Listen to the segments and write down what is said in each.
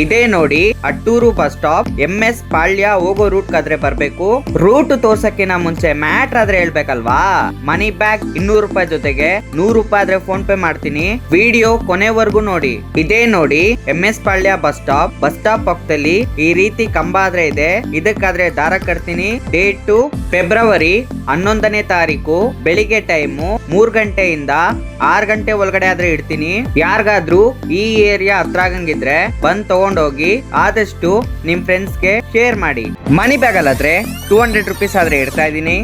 ಇದೇ ನೋಡಿ Attur bus stop MS ಪಾಳ್ಯ ಹೋಗೋ ರೂಟ್ ಕಾದ್ರೆ ಬರ್ಬೇಕು. ರೂಟ್ ತೋರ್ಸಕ್ಕಿನ ಮುಂಚೆ ಮ್ಯಾಟ್ರ್ ಆದ್ರೆ ಹೇಳ್ಬೇಕಲ್ವಾ. ಮನಿ ಬ್ಯಾಗ್ 200 ರೂಪಾಯಿ ಜೊತೆಗೆ 100 ರೂಪಾಯಿ ಆದ್ರೆ ಫೋನ್ ಪೇ ಮಾಡ್ತೀನಿ. ವಿಡಿಯೋ ಕೊನೆವರೆಗೂ ನೋಡಿ. ಇದೇ ನೋಡಿ MS ಪಾಳ್ಯ ಬಸ್ ಸ್ಟಾಪ್ ಪಕ್ಕದಲ್ಲಿ ಈ ರೀತಿ ಕಂಬ ಆದ್ರೆ ಇದೆ. ಇದಕ್ಕಾದ್ರೆ ದಾರ ಕಟ್ತೀನಿ. ಡೇಟು ಫೆಬ್ರವರಿ 11ನೇ ತಾರೀಕು ಬೆಳಿಗ್ಗೆ ಟೈಮು 3 ಗಂಟೆಯಿಂದ 6 ಗಂಟೆ ಒಳಗಡೆ ಆದ್ರೆ ಇಡ್ತೀನಿ. ಯಾರಿಗಾದ್ರೂ ಈ ಏರಿಯಾ ಹತ್ರ ಆಗಂಗಿದ್ರೆ ಬಂದ್ ತಗೊಂಡೋಗಿ ಆದಷ್ಟು ನಿಮ್ ಫ್ರೆಂಡ್ಸ್ಗೆ ಶೇರ್ ಮಾಡಿ. ಮನಿ ಬ್ಯಾಗ್ ಅಲ್ಲಾದ್ರೆ 200 ರುಪೀಸ್ ಆದ್ರೆ ಇಡ್ತಾ ಇದೀನಿ.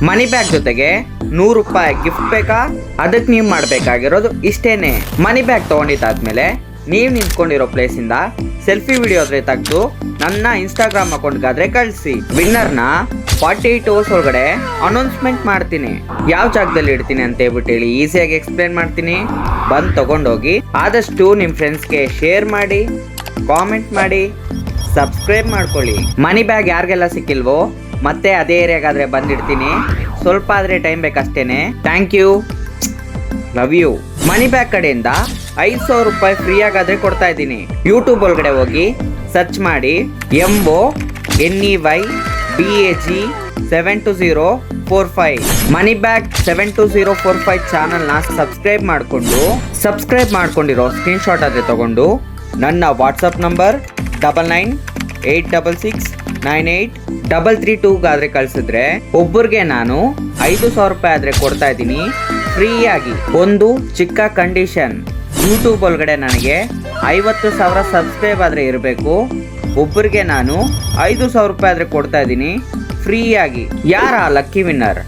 ಮನಿ ಬ್ಯಾಗ್ ಜೊತೆಗೆ 100 ರೂಪಾಯಿ ಗಿಫ್ಟ್ ಬೇಕಾ? ಅದಕ್ಕೆ ನೀವು ಮಾಡ್ಬೇಕಾಗಿರೋದು ಇಷ್ಟೇನೆ. ಮನಿ ಬ್ಯಾಗ್ ತಗೊಂಡಿದ್ದಾದ್ಮೇಲೆ ನೀವು ನಿಂತ್ಕೊಂಡಿರೋ ಪ್ಲೇಸ್ ಇಂದ ಸೆಲ್ಫಿ ವಿಡಿಯೋ ಆದ್ರೆ ತೆಗೆದು ನನ್ನ ಇನ್ಸ್ಟಾಗ್ರಾಮ್ ಅಕೌಂಟ್ಗಾದ್ರೆ ಕಳಿಸಿ. ವಿನ್ನರ್ನ 48 hours ಒಳಗಡೆ ಅನೌನ್ಸ್ಮೆಂಟ್ ಮಾಡ್ತೀನಿ. ಯಾವ ಜಾಗದಲ್ಲಿ ಇಡ್ತೀನಿ ಅಂತ ಹೇಳ್ಬಿಟ್ಟು ಹೇಳಿ ಈಸಿಯಾಗಿ ಎಕ್ಸ್ಪ್ಲೇನ್ ಮಾಡ್ತೀನಿ. ಬಂದು ತಗೊಂಡೋಗಿ ಆದಷ್ಟು ನಿಮ್ಮ ಫ್ರೆಂಡ್ಸ್ಗೆ ಶೇರ್ ಮಾಡಿ, ಕಾಮೆಂಟ್ ಮಾಡಿ, ಸಬ್ಸ್ಕ್ರೈಬ್ ಮಾಡ್ಕೊಳ್ಳಿ. ಮನಿ ಬ್ಯಾಗ್ ಯಾರಿಗೆಲ್ಲ ಸಿಕ್ಕಿಲ್ವೋ ಮತ್ತೆ ಅದೇ ಏರಿಯಾಗಾದ್ರೆ ಬಂದಿಡ್ತೀನಿ. ಸ್ವಲ್ಪ ಆದ್ರೆ ಟೈಮ್ ಬೇಕಷ್ಟೇನೆ. Thank you, love you. Money bag ಕಡೆಯಿಂದ 5,000 ರೂಪಾಯಿ ಫ್ರೀ ಆಗಾದ್ರೆ ಕೊಡ್ತಾ ಇದ್ದೀನಿ. ಯೂಟ್ಯೂಬ್ ಒಳಗಡೆ ಹೋಗಿ ಸರ್ಚ್ ಮಾಡಿ MONEYBAG 72045 ಮನಿ ಬ್ಯಾಗ್ 72045 ಚಾನಲ್ನ ಸಬ್ಸ್ಕ್ರೈಬ್ ಮಾಡ್ಕೊಂಡಿರೋ ಸ್ಕ್ರೀನ್ ಶಾಟ್ ಆದ್ರೆ ತಗೊಂಡು ನನ್ನ ವಾಟ್ಸಪ್ ನಂಬರ್ 9986698332 ಆದ್ರೆ ಕಳ್ಸಿದ್ರೆ ಒಬ್ಬರಿಗೆ ನಾನು 5,000 ರೂಪಾಯಿ ಆದ್ರೆ ಕೊಡ್ತಾ ಇದ್ದೀನಿ ಫ್ರೀ ಆಗಿ. ಒಂದು ಚಿಕ್ಕ ಕಂಡೀಷನ್, ಯೂಟ್ಯೂಬ್ ಒಳಗಡೆ ನನಗೆ 50,000 ಸಬ್ಸ್ಕ್ರೈಬ್ ಆದ್ರೆ ಇರಬೇಕು. ಒಬ್ಬರಿಗೆ ನಾನು 5,000 ರೂಪಾಯಿ ಆದ್ರೆ ಕೊಡ್ತಾ ಇದ್ದೀನಿ ಫ್ರೀ ಆಗಿ. ಯಾರ ಲಕ್ಕಿ ವಿನ್ನರ್?